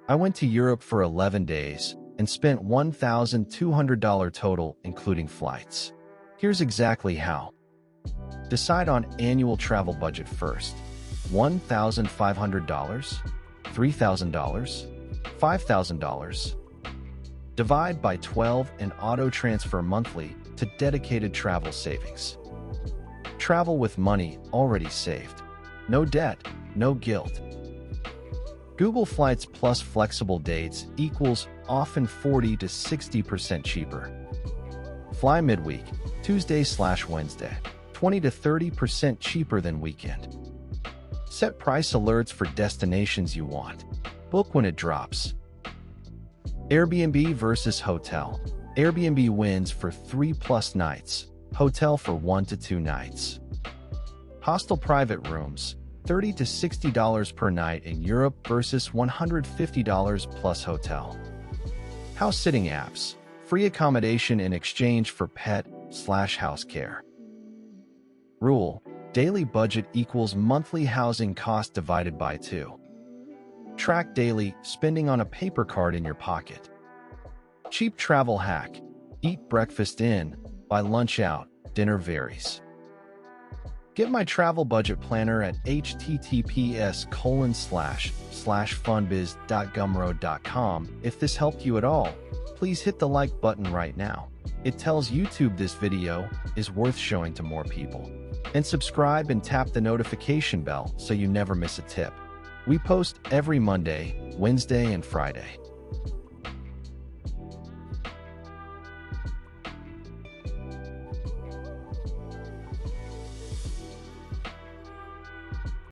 I went to Europe for 11 days and spent $1,200 total, including flights. Here's exactly how. Decide on annual travel budget first. $1,500? $3,000? $5,000? Divide by 12 and auto-transfer monthly to dedicated travel savings. Travel with money already saved. No debt, no guilt. Google Flights plus flexible dates equals often 40 to 60% cheaper. Fly midweek, Tuesday/Wednesday, 20 to 30% cheaper than weekend. Set price alerts for destinations you want. Book when it drops. Airbnb versus hotel. Airbnb wins for 3+ nights, hotel for 1 to 2 nights. Hostel private rooms, $30 to $60 per night in Europe versus $150 plus hotel. House sitting apps, free accommodation in exchange for pet/house care. Rule: daily budget equals monthly housing cost divided by 2. Track daily spending on a paper card in your pocket. Cheap travel hack: eat breakfast in, buy lunch out, dinner varies. Get my travel budget planner at https://funbiz.gumroad.com. If this helped you at all, please hit the like button right now. It tells YouTube this video is worth showing to more people. And subscribe and tap the notification bell so you never miss a tip. We post every Monday, Wednesday, and Friday.